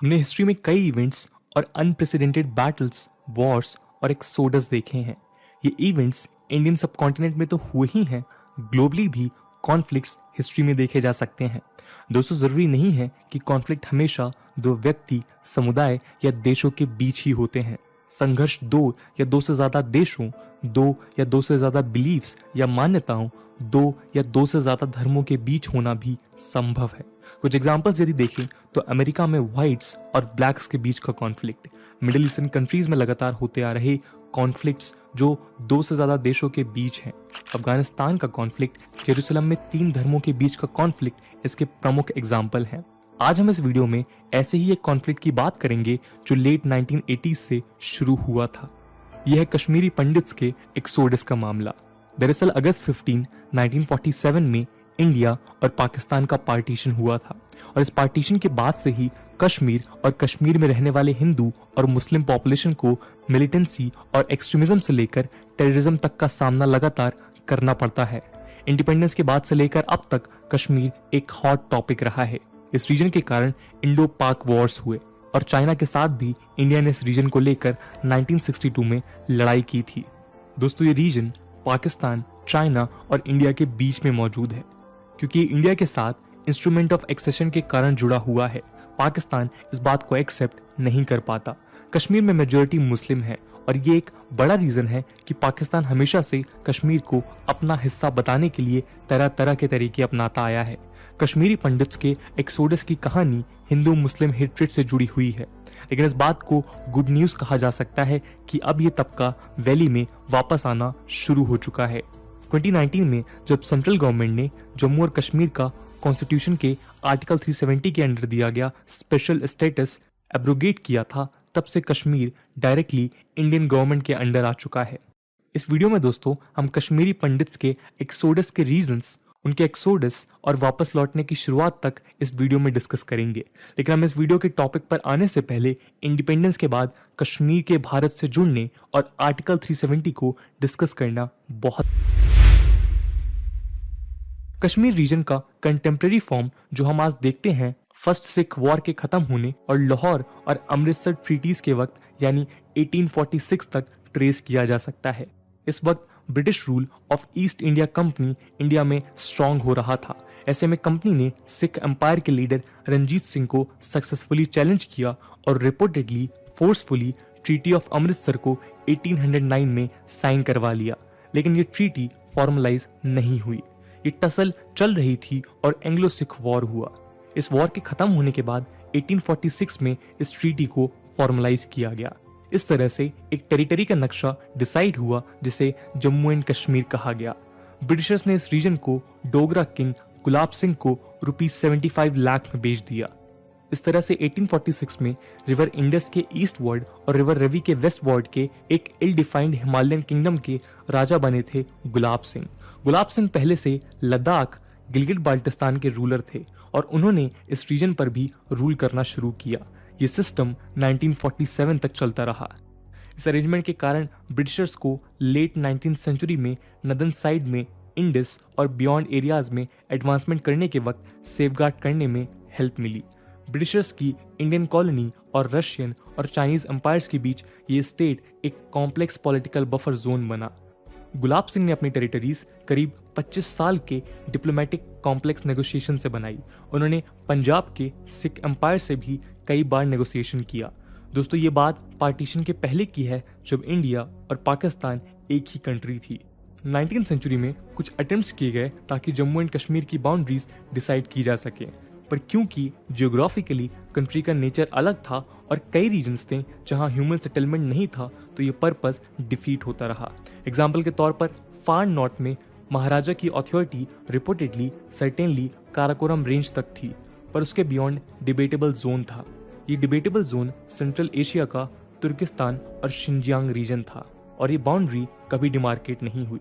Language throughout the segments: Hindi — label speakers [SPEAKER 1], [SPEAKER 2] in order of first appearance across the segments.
[SPEAKER 1] हमने हिस्ट्री में कई इवेंट्स और अनप्रेसिडेंटेड बैटल्स, वॉर्स और एक्सोडस देखे हैं। ये इवेंट्स इंडियन सबकॉन्टिनेंट में तो हुए ही हैं, ग्लोबली भी कॉन्फ्लिक्ट्स हिस्ट्री में देखे जा सकते हैं। दोस्तों, जरूरी नहीं है कि कॉन्फ्लिक्ट हमेशा दो व्यक्ति, समुदाय या देशों के बीच ही होते हैं। संघर्ष दो या दो से ज्यादा देशों, दो या दो से ज्यादा बिलीव्स या मान्यताओं, दो या दो से ज्यादा धर्मों के बीच होना भी संभव है। कुछ एग्जांपल्स यदि देखें तो अमेरिका में व्हाइट्स और ब्लैक्स के बीच का कॉन्फ्लिक्ट, मिडिल ईस्टर्न कंट्रीज में लगातार होते आ रहे कॉन्फ्लिक्ट्स जो दो से ज्यादा देशों के बीच हैं, अफगानिस्तान का कॉन्फ्लिक्ट, जेरूसलम में तीन धर्मों के बीच का कॉन्फ्लिक्ट इसके प्रमुख एग्जाम्पल हैं। आज हम इस वीडियो में ऐसे ही एक कॉन्फ्लिक्ट की बात करेंगे जो लेट 1980s से शुरू हुआ था। यह है कश्मीरी पंडित्स के एक्सोडस का मामला। दरअसल अगस्त 15, 1947 में इंडिया और पाकिस्तान का पार्टीशन हुआ था और इस पार्टीशन के बाद से ही कश्मीर और कश्मीर में रहने वाले हिंदू और मुस्लिम पॉपुलेशन को मिलिटेंसी और एक्सट्रीमिज्म से लेकर टेररिज्म तक का सामना लगातार करना पड़ता है। इंडिपेंडेंस के बाद से लेकर अब तक कश्मीर एक हॉट टॉपिक रहा है। इस रीजन के कारण इंडो पाक वॉर्स हुए और चाइना के साथ भी इंडिया ने इस रीजन को लेकर 1962 में लड़ाई की थी। दोस्तों, ये रीजन पाकिस्तान, चाइना और इंडिया के बीच में मौजूद है। क्योंकि इंडिया के साथ इंस्ट्रूमेंट ऑफ एक्सेशन के कारण जुड़ा हुआ है, पाकिस्तान इस बात को एक्सेप्ट नहीं कर पाता। कश्मीर में मेजॉरिटी मुस्लिम है और ये एक बड़ा रीजन है कि पाकिस्तान हमेशा से कश्मीर को अपना हिस्सा बताने के लिए तरह तरह के तरीके अपनाता आया है। कश्मीरी पंडित्स के एक्सोडस की कहानी हिंदू मुस्लिम हेट्रेड से जुड़ी हुई है, लेकिन इस बात को गुड न्यूज कहा जा सकता है कि अब ये तबका वैली में वापस आना शुरू हो चुका है। 2019 में जब सेंट्रल गवर्नमेंट ने जम्मू और कश्मीर का कॉन्स्टिट्यूशन के आर्टिकल 370 के अंडर दिया गया स्पेशल स्टेटस एब्रोगेट किया था, तब से कश्मीर डायरेक्टली इंडियन गवर्नमेंट के अंडर आ चुका है। इस वीडियो में दोस्तों हम कश्मीरी पंडित्स के एक्सोडस के रीजंस, उनके एक्सोडस और वापस लौटने की शुरुआत तक इस वीडियो में डिस्कस करेंगे। लेकिन हम इस वीडियो के टॉपिक पर आने से पहले इंडिपेंडेंस के बाद कश्मीर के भारत से जुड़ने और आर्टिकल 370 को डिस्कस करना बहुत। कश्मीर रीजन का कंटेम्प्रेरी फॉर्म जो हम आज देखते हैं, फर्स्ट सिख वॉर के खत्म होने और लाहौर और अमृतसर ट्रीटीज के वक्त यानी 1846 तक ट्रेस किया जा सकता है। इस वक्त British rule of east India company India में स्ट्रांग हो रहा था। ऐसे में कंपनी ने सिख एम्पायर के लीडर रंजीत सिंह को सक्सेसफुली चैलेंज किया और reportedly forcefully treaty of Amritsar को 1809 में साइन करवा लिया। लेकिन ये ट्रीटी फॉर्मलाइज नहीं हुई। ये टसल चल रही थी और एंग्लो सिख वॉर हुआ। इस वॉर के खत्म होने के बाद 1846 में इस ट्रीटी को फॉर्मलाइज किया गया। इस तरह से एक टेरिटरी का नक्शा डिसाइड हुआ जिसे जम्मू एंड कश्मीर कहा गया। ब्रिटिशर्स ने इस रीजन को डोगरा किंग गुलाब सिंह को ₹75 लाख में बेच दिया। इस तरह से 1846 में रिवर इंडस के ईस्ट वर्ड और रिवर रवि के वेस्ट वर्ड के एक इल डिफाइंड हिमालयन किंगडम के राजा बने थे गुलाब सिंह। गुलाब सिंह पहले से लद्दाख, गिलगित बाल्टिस्तान के रूलर थे और उन्होंने इस रीजन पर भी रूल करना शुरू किया। ये सिस्टम 1947 तक चलता रहा। इस अरेंजमेंट के कारण ब्रिटिशर्स को लेट 19th सेंचुरी में नदन साइड में इंडस और बियॉन्ड एरियाज में एडवांसमेंट करने के वक्त सेफगार्ड करने में हेल्प मिली। ब्रिटिशर्स की इंडियन कॉलोनी और रशियन और चाइनीज एम्पायर्स के बीच ये स्टेट एक कॉम्प्लेक्स पॉलिटिकल बफर जोन बना। गुलाब सिंह ने अपनी टेरिटरीज करीब 25 साल के डिप्लोमेटिक कॉम्प्लेक्स नेगोशिएशन से बनाई। उन्होंने पंजाब के सिख एम्पायर से भी कई बार नेगोशिएशन किया। दोस्तों, ये बात पार्टीशन के पहले की है जब इंडिया और पाकिस्तान एक ही कंट्री थी। 19th सेंचुरी में कुछ अटेम्प्ट्स किए गए ताकि जम्मू एंड कश्मीर की बाउंड्रीज डिसाइड की जा सके, पर क्योंकि जियोग्राफिकली कंट्री का नेचर अलग था और कई रीजन्स थे जहां ह्यूमन सेटलमेंट नहीं था, तो ये पर्पस डिफीट होता रहा। एग्जाम्पल के तौर पर फार नॉर्थ में महाराजा की authority reportedly certainly Karakoram range तक थी, पर उसके बियॉन्ड डिबेटेबल जोन था। ये डिबेटेबल जोन सेंट्रल एशिया का तुर्किस्तान और शिनजियांग रीजन था और ये बाउंड्री कभी डिमार्केट नहीं हुई।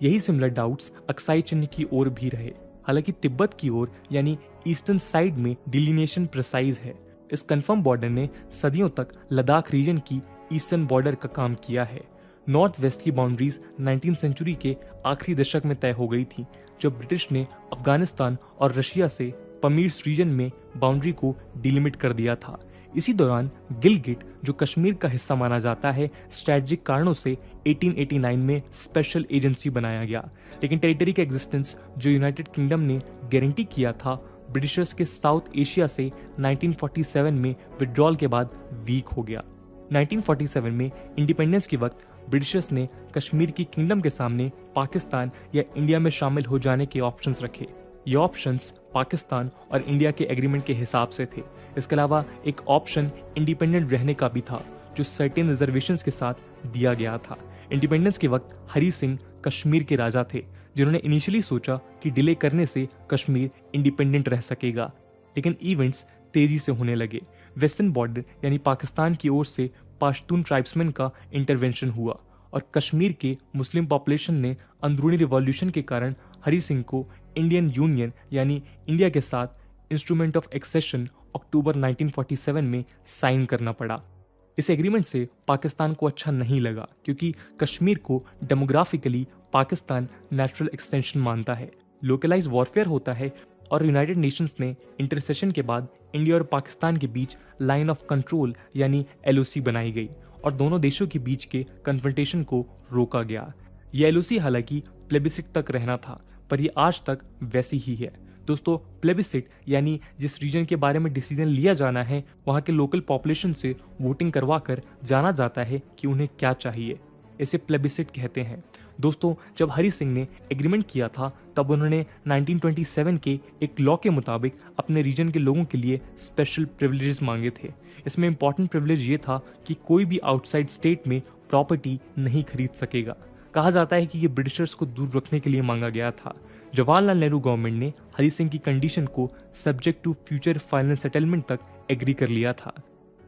[SPEAKER 1] यही सिमिलर डाउट्स अक्साई चिन्ह की ओर भी रहे। हालांकि तिब्बत की ओर यानी ईस्टर्न साइड में डिलिनेशन प्रिसाइज है। इस कंफर्म बॉर्डर ने सदियों तक लद्दाख रीजन की ईस्टर्न बॉर्डर का काम किया है। नॉर्थ वेस्ट की बाउंड्रीज 19th सेंचुरी के आखिरी दशक में तय हो गई थी, जब ब्रिटिश ने अफगानिस्तान और रशिया से पमीर्स रीजन में बाउंड्री को डिलिमिट कर दिया था। इसी दौरान गिलगिट, जो कश्मीर का हिस्सा माना जाता है, स्ट्रेटजिक कारणों से 1889 में स्पेशल एजेंसी बनाया गया। लेकिन टेरिटरी का एग्जिस्टेंस जो यूनाइटेड किंगडम ने गारंटी किया था, ब्रिटिशर्स के साउथ एशिया से 1947 में विड्रॉल के बाद वीक हो गया। 1947 में इंडिपेंडेंस के वक्त ब्रिटिशर्स ने कश्मीर की किंगडम के सामने पाकिस्तान या इंडिया में शामिल हो जाने के ऑप्शंस रखे। ये ऑप्शंस पाकिस्तान और इंडिया के एग्रीमेंट के हिसाब से थे। इसके अलावा एक ऑप्शन इंडिपेंडेंट रहने का भी था, जो सर्टेन रिजर्वेशंस के साथ दिया गया था। इंडिपेंडेंस के वक्त हरी सिंह कश्मीर के राजा थे, जिन्होंने इनिशियली सोचा कि डिले करने से कश्मीर इंडिपेंडेंट रह सकेगा, लेकिन इवेंट्स तेजी से होने लगे। वेस्टर्न बॉर्डर यानी पाकिस्तान की ओर से पश्तून ट्राइब्समैन का इंटरवेंशन हुआ और कश्मीर के मुस्लिम पॉपुलेशन ने अंदरूनी रिवॉल्यूशन के कारण हरी सिंह को इंडियन यूनियन यानी इंडिया के साथ इंस्ट्रूमेंट ऑफ एक्सेशन अक्टूबर 1947 में साइन करना पड़ा। इस एग्रीमेंट से पाकिस्तान को अच्छा नहीं लगा, क्योंकि कश्मीर को डेमोग्राफिकली पाकिस्तान नेचुरल एक्सटेंशन मानता है, लोकलाइज वॉरफेयर होता है और यूनाइटेड नेशंस ने इंटरसेशन के बाद इंडिया और पाकिस्तान के बीच लाइन ऑफ कंट्रोल यानी LOC बनाई गई और दोनों देशों के बीच के कन्फ्रंटेशन को रोका गया। यह LOC हालांकि प्लेबिसिट तक रहना था, पर यह आज तक वैसी ही है। दोस्तों, प्लेबिसिट यानी जिस रीजन के बारे में डिसीजन लिया जाना है, वहां के लोकल पॉपुलेशन से वोटिंग करवाकर जाना जाता है कि उन्हें क्या चाहिए। इसे प्लेबिसिट कहते हैं। दोस्तों, जब हरी सिंह ने एग्रीमेंट किया था, तब उन्होंने 1927 के एक लॉ के मुताबिक अपने रीजन के लोगों के लिए स्पेशल प्रिविलेजेस मांगे थे। इसमें इंपॉर्टेंट प्रिविलेज ये था कि कोई भी आउटसाइड स्टेट में प्रॉपर्टी नहीं खरीद सकेगा। कहा जाता है कि ये ब्रिटिशर्स को दूर रखने के लिए मांगा गया था। जवाहरलाल नेहरू गवर्नमेंट ने हरी सिंह की कंडीशन को subject to future final settlement तक एग्री कर लिया था।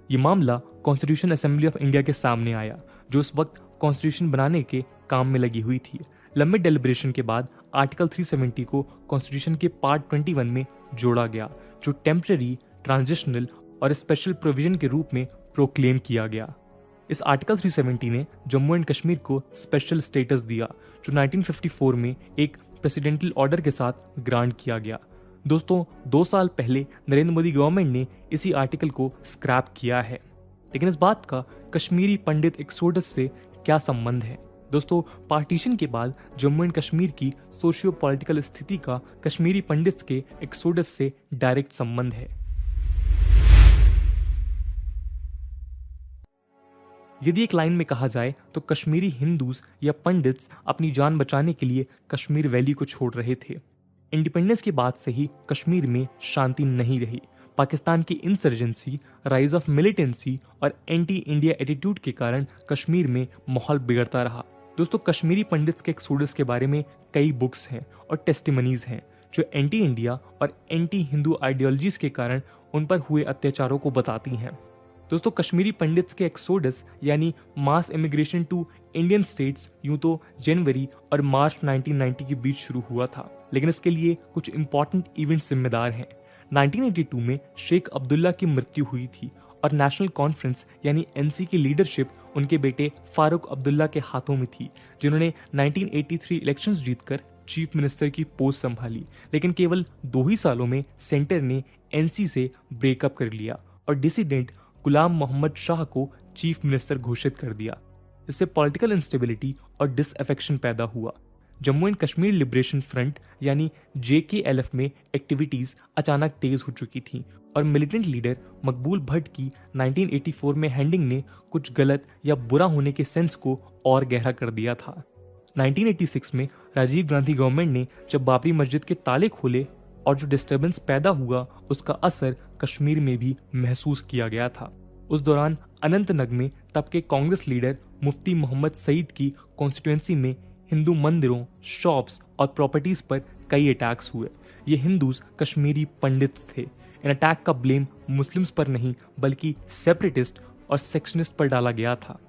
[SPEAKER 1] ये मामला कॉन्स्टिट्यूशन असेंबली ऑफ इंडिया के सामने आया, जो उस वक्त कॉन्स्टिट्यूशन बनाने के काम में लगी हुई थी। लंबे डेलिब्रेशन के बाद आर्टिकल 370 को कॉन्स्टिट्यूशन के पार्ट 21 में जोड़ा गया, जो टेम्पररी, ट्रांजिशनल और स्पेशल प्रोविजन के रूप में प्रोक्लेम किया गया। इस आर्टिकल 370 ने जम्मू एंड कश्मीर को स्पेशल स्टेटस दिया, जो 1954 में एक प्रेसिडेंटल ऑर्डर के साथ ग्रांट किया गया। दोस्तों, 2 साल पहले नरेंद्र मोदी गवर्नमेंट ने इसी आर्टिकल को स्क्रैप किया है। लेकिन इस बात का कश्मीरी पंडित एक्सोडस से क्या संबंध है? दोस्तों, पार्टीशन के बाद जम्मू एंड कश्मीर की सोशियो पॉलिटिकल स्थिति का कश्मीरी पंडित्स के एक्सोडस से डायरेक्ट संबंध है। यदि एक लाइन में कहा जाए तो कश्मीरी हिंदूज या पंडित्स अपनी जान बचाने के लिए कश्मीर वैली को छोड़ रहे थे। इंडिपेंडेंस के बाद से ही कश्मीर में शांति नहीं रही। पाकिस्तान की इंसर्जेंसी, राइज ऑफ मिलिटेंसी और एंटी इंडिया एटीट्यूड के कारण कश्मीर में माहौल बिगड़ता रहा। दोस्तों, कश्मीरी पंडित्स के एक्सोडस के बारे में कई बुक्स हैं और टेस्टिमनीज हैं, जो एंटी इंडिया और एंटी हिंदू आइडियोलॉजीज के कारण उन पर हुए अत्याचारों को बताती हैं। दोस्तों, कश्मीरी पंडित्स के एक्सोडस यानी मास इमिग्रेशन टू इंडियन स्टेट्स यूं तो जनवरी और मार्च 1990 के बीच शुरू हुआ था, लेकिन इसके लिए कुछ इंपॉर्टेंट इवेंट्स जिम्मेदार हैं। 1982 में शेख अब्दुल्ला की मृत्यु हुई थी और नेशनल कॉन्फ्रेंस यानी NC की लीडरशिप उनके बेटे फारूक अब्दुल्ला के हाथों में थी, जिन्होंने 1983 इलेक्शंस जीतकर चीफ मिनिस्टर की पोस्ट संभाली। लेकिन केवल 2 ही सालों में सेंटर ने NC से ब्रेकअप कर लिया और डिसिडेंट गुलाम मोहम्मद शाह को चीफ मिनिस्टर घोषित कर दिया। इससे पॉलिटिकल इंस्टेबिलिटी और डिसअफेक्शन पैदा हुआ। Jammu and Kashmir liberation front यानी JKLF में एक्टिविटीज अचानक तेज हो चुकी थी और मिलिटेंट लीडर मकबूल भट्ट की 1984 में हैंडिंग ने कुछ गलत या बुरा होने के सेंस को और गहरा कर दिया था। 1986 में राजीव गांधी गवर्नमेंट ने जब बाबरी मस्जिद के ताले खोले और जो डिस्टर्बेंस पैदा हुआ, उसका असर कश्मीर में भी महसूस किया गया था। उस दौरान अनंतनाग में तब के कांग्रेस लीडर मुफ्ती मोहम्मद सईद की कॉन्स्टिट्यूएंसी में हिंदू मंदिरों, शॉप्स और प्रॉपर्टीज पर कई अटैक्स हुए। ये हिंदूज कश्मीरी पंडित्स थे। इन अटैक का ब्लेम मुस्लिम्स पर नहीं बल्कि सेपरेटिस्ट और सेक्शनिस्ट पर डाला गया था।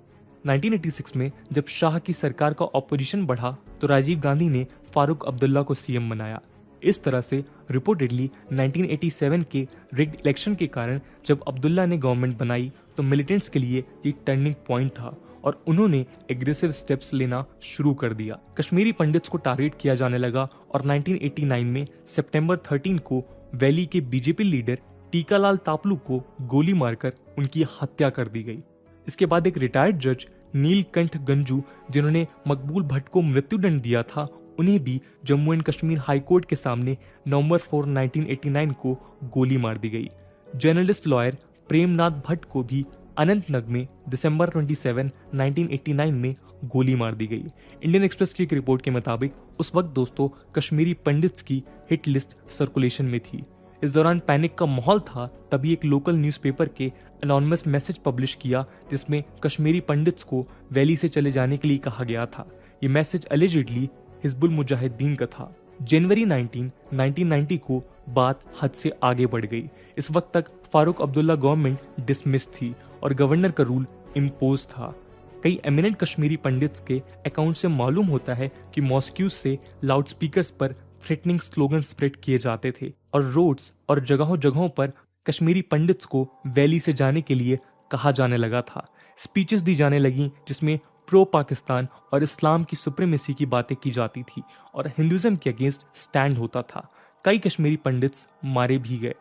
[SPEAKER 1] 1986 में जब शाह की सरकार का ऑपोजिशन बढ़ा तो राजीव गांधी ने फारूक अब्दुल्ला को CM बनाया। इस तरह से रिपोर्टेडली 1987 के रिग्ड इलेक्शन के कारण जब अब्दुल्ला ने गवर्नमेंट बनाई तो मिलिटेंट्स के लिए ये टर्निंग पॉइंट था और उन्होंने एग्रेसिव स्टेप्स लेना शुरू कर दिया। कश्मीरी पंडित्स को टारगेट किया जाने लगा और 1989 में सितंबर 13 को वैली के BJP लीडर टीकालाल तापलू को गोली मारकर उनकी हत्या कर दी गई। इसके बाद एक रिटायर्ड जज नीलकंठ गंजू, जिन्होंने मकबूल भट्ट को मृत्युदंड दिया था, उन्हें भी Jammu and Kashmir high court के सामने नवंबर 4, 1989 को गोली मार दी गई। जर्नलिस्ट लॉयर प्रेमनाथ भट्ट को भी अनंतनाग में दिसंबर 27, 1989 में गोली मार दी गई। इंडियन एक्सप्रेस की एक रिपोर्ट के मुताबिक उस वक्त दोस्तों कश्मीरी पंडित्स की हिट लिस्ट सर्कुलेशन में थी। इस दौरान पैनिक का माहौल था, तभी एक लोकल न्यूज़पेपर के अनोनिमस मैसेज पब्लिश किया जिसमें कश्मीरी पंडित्स को वैली से चले जाने के लिए कहा गया था। ये मैसेज अलिजिडली हिजबुल मुजाहिदीन का था। जनवरी 19, 1990 को बात हद से आगे बढ़ गई। इस वक्त तक फारूक अब्दुल्ला गवर्नमेंट डिसमिस थी और गवर्नर का रूल इम्पोज था। कई एमिनेंट कश्मीरी पंडित्स के अकाउंट से मालूम होता है कि मॉस्क्यूज से लाउडस्पीकर्स पर थ्रेटनिंग स्लोगन स्प्रेड किए जाते थे और रोड्स और जगहों जगहों पर कश्मीरी पंडित्स को वैली से जाने के लिए कहा जाने लगा था। स्पीचेस दी जाने लगी जिसमें प्रो पाकिस्तान और इस्लाम की सुप्रीमेसी की बातें की जाती थी और हिंदुइज्म के अगेंस्ट स्टैंड होता था। कई कश्मीरी पंडित्स मारे भी गए।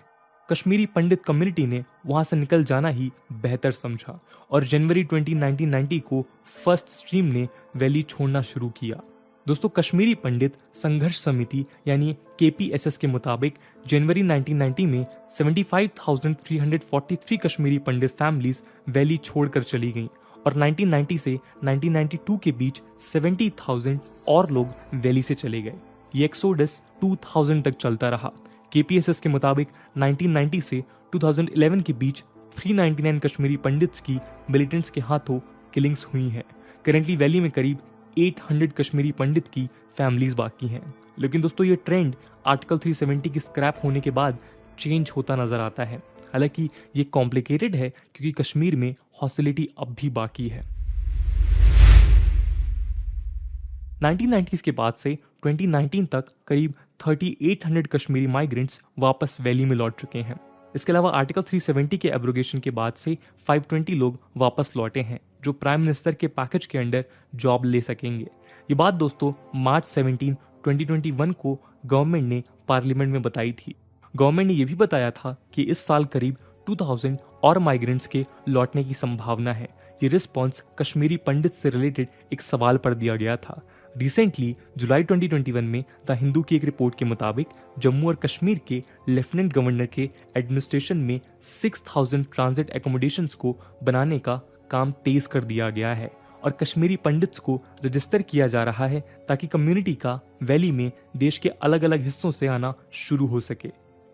[SPEAKER 1] कश्मीरी पंडित कम्युनिटी ने वहां से निकल जाना ही बेहतर समझा और जनवरी 20, 1990 को फर्स्ट स्ट्रीम ने वैली छोड़ना शुरू किया। दोस्तों, कश्मीरी पंडित संघर्ष समिति यानी KPSS के मुताबिक जनवरी 1990 में 75,343 कश्मीरी पंडित फैमिलीज वैली छोड़कर चली गईं और 1990 से 1992 के बीच 70,000 और लोग वैली से चले गए। ये एक्सोडस 2000 तक चलता रहा। KPSS के मुताबिक 1990 से 2011 के बीच 399 कश्मीरी पंडित्स की मिलिटेंट्स के हाथों किलिंग्स हुई हैं। करेंटली वैली में करीब 800 कश्मीरी पंडित की फैमिलीज बाकी हैं। लेकिन दोस्तों, ये ट्रेंड आर्टिकल 370 की स्क्रैप होने के बाद चेंज होता नजर आता है। हालांकि ये कॉम्प्लिकेटेड है क्योंकि कश्मीर में हॉस्टिलिटी अब भी बाकी है। 1990s के बाद से 2019 तक करीब 3800 कश्मीरी माइग्रेंट्स वापस वैली में लौट चुके हैं। इसके अलावा आर्टिकल 370 के एब्रोगेशन के बाद से 520 लोग वापस लौटे हैं जो प्राइम मिनिस्टर के पैकेज के अंडर जॉब ले सकेंगे। ये बात दोस्तों मार्च 17, 2021 को गवर्नमेंट ने पार्लियामेंट में बताई थी। गवर्नमेंट ने यह भी बताया था कि इस साल करीब 2000 और माइग्रेंट्स के लौटने की संभावना है। ये रिस्पॉन्स कश्मीरी पंडित से रिलेटेड एक सवाल पर दिया गया था। रिसेंटली जुलाई 2021 में द हिंदू की एक रिपोर्ट के मुताबिक जम्मू और कश्मीर के लेफ्टिनेंट गवर्नर के एडमिनिस्ट्रेशन में 6000 ट्रांजिट एकोमोडेशंस को बनाने का काम तेज कर दिया गया है और कश्मीरी पंडित्स को रजिस्टर किया जा रहा है ताकि कम्युनिटी का वैली में देश के अलग अलग हिस्सों से आना शुरू हो सके।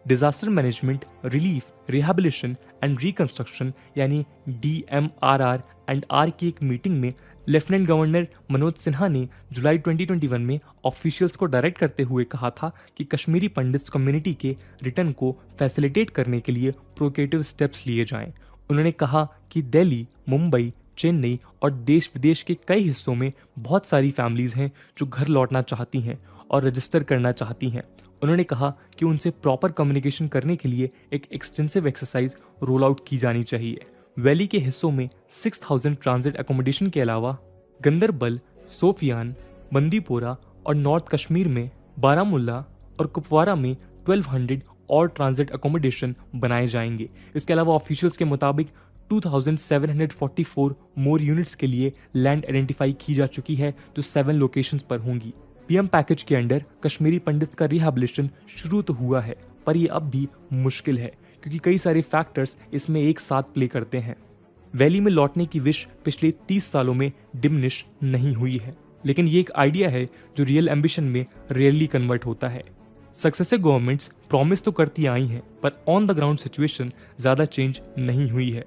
[SPEAKER 1] Disaster management, relief, rehabilitation and reconstruction यानी DMRR&R की एक मीटिंग में लेफ्टिनेंट गवर्नर मनोज सिन्हा ने जुलाई 2021 में ऑफिशियल्स को डायरेक्ट करते हुए कहा था कि कश्मीरी पंडित्स कम्युनिटी के रिटर्न को फैसिलिटेट करने के लिए प्रोएक्टिव स्टेप्स लिए जाएं। उन्होंने कहा कि दिल्ली, मुंबई, चेन्नई और देश विदेश के कई हिस्सों में बहुत सारी फैमिलीज हैं जो घर लौटना चाहती हैं और रजिस्टर करना चाहती हैं। उन्होंने कहा कि उनसे प्रॉपर कम्युनिकेशन करने के लिए एक एक्सटेंसिव एक्सरसाइज रोल आउट की जानी चाहिए। वैली के हिस्सों में 6000 ट्रांजिट एकोमोडेशन के अलावा गंदरबल, सोफियान, बंदीपोरा और नॉर्थ कश्मीर में बारामुल्ला और कुपवारा में 1200 और ट्रांजिट एकोमोडेशन बनाए जाएंगे। इसके अलावा ऑफिशियल्स के मुताबिक 2744 मोर यूनिट्स के लिए लैंड आइडेंटिफाई की जा चुकी है जो 7 लोकेशंस पर होंगी। PM पैकेज के अंडर कश्मीरी पंडित्स का रिहैबिलिटेशन शुरू तो हुआ है पर यह अब भी मुश्किल है क्योंकि कई सारे फैक्टर्स इसमें एक साथ प्ले करते हैं। वैली में लौटने की विश पिछले 30 सालों में डिमिनिश नहीं हुई है, लेकिन ये एक आइडिया है जो रियल एम्बिशन में रेयरली कन्वर्ट होता है। सक्सेसिव गवर्नमेंट्स प्रॉमिस तो करती आई हैं पर ऑन द ग्राउंड सिचुएशन ज्यादा चेंज नहीं हुई है।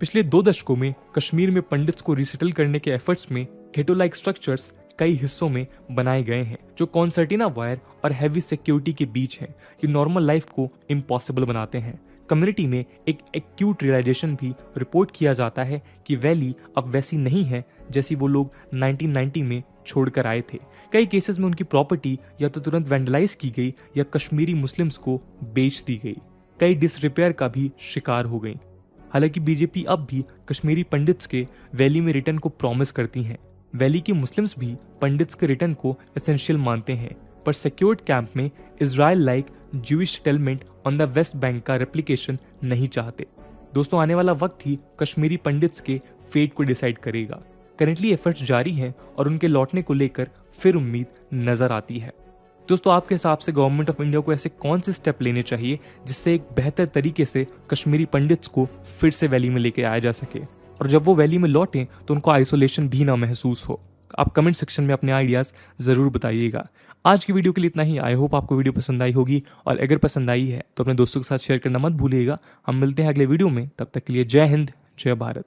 [SPEAKER 1] पिछले 2 दशकों में कश्मीर में पंडित्स को रिसेटल करने के एफर्ट्स में गेटो लाइक स्ट्रक्चर्स कई हिस्सों में बनाए गए हैं जो कॉन्सर्टिना वायर और हैवी सिक्योरिटी के बीच हैं। ये नॉर्मल लाइफ को इम्पॉसिबल बनाते हैं। कम्युनिटी में एक एक्यूट रियलाइजेशन भी रिपोर्ट किया जाता है कि वैली अब वैसी नहीं है जैसी वो लोग 1990 में छोड़कर आए थे। कई केसेस में उनकी प्रॉपर्टी या तो तुरंत वैंडलाइज की गई या कश्मीरी मुस्लिम्स को बेच दी गई। कई डिसरिपेयर का भी शिकार हो गई। हालांकि बीजेपी अब भी कश्मीरी पंडित्स के वैली में रिटर्न को प्रॉमिस करती हैं। वैली के मुस्लिम्स भी पंडित्स के रिटर्न को एसेंशियल मानते हैं, पर सिक्योर्ड कैंप में Israel like Jewish settlement on the West Bank का रेप्लिकेशन नहीं चाहते। दोस्तों, आने वाला वक्त ही कश्मीरी पंडित्स के फेट को डिसाइड करेगा। करेंटली एफर्ट्स जारी हैं और उनके लौटने को लेकर फिर उम्मीद नजर आती है। दोस्तों, आपके हिसाब से गवर्नमेंट ऑफ इंडिया को ऐसे कौन से स्टेप लेने चाहिए जिससे एक बेहतर तरीके से कश्मीरी पंडित्स को फिर से वैली में लेके आया जा सके, और जब वो वैली में लौटें तो उनको आइसोलेशन भी ना महसूस हो? आप कमेंट सेक्शन में अपने आइडियाज जरूर बताइएगा। आज की वीडियो के लिए इतना ही। आई होप आपको वीडियो पसंद आई होगी, और अगर पसंद आई है तो अपने दोस्तों के साथ शेयर करना मत भूलिएगा। हम मिलते हैं अगले वीडियो में, तब तक के लिए जय हिंद, जय भारत।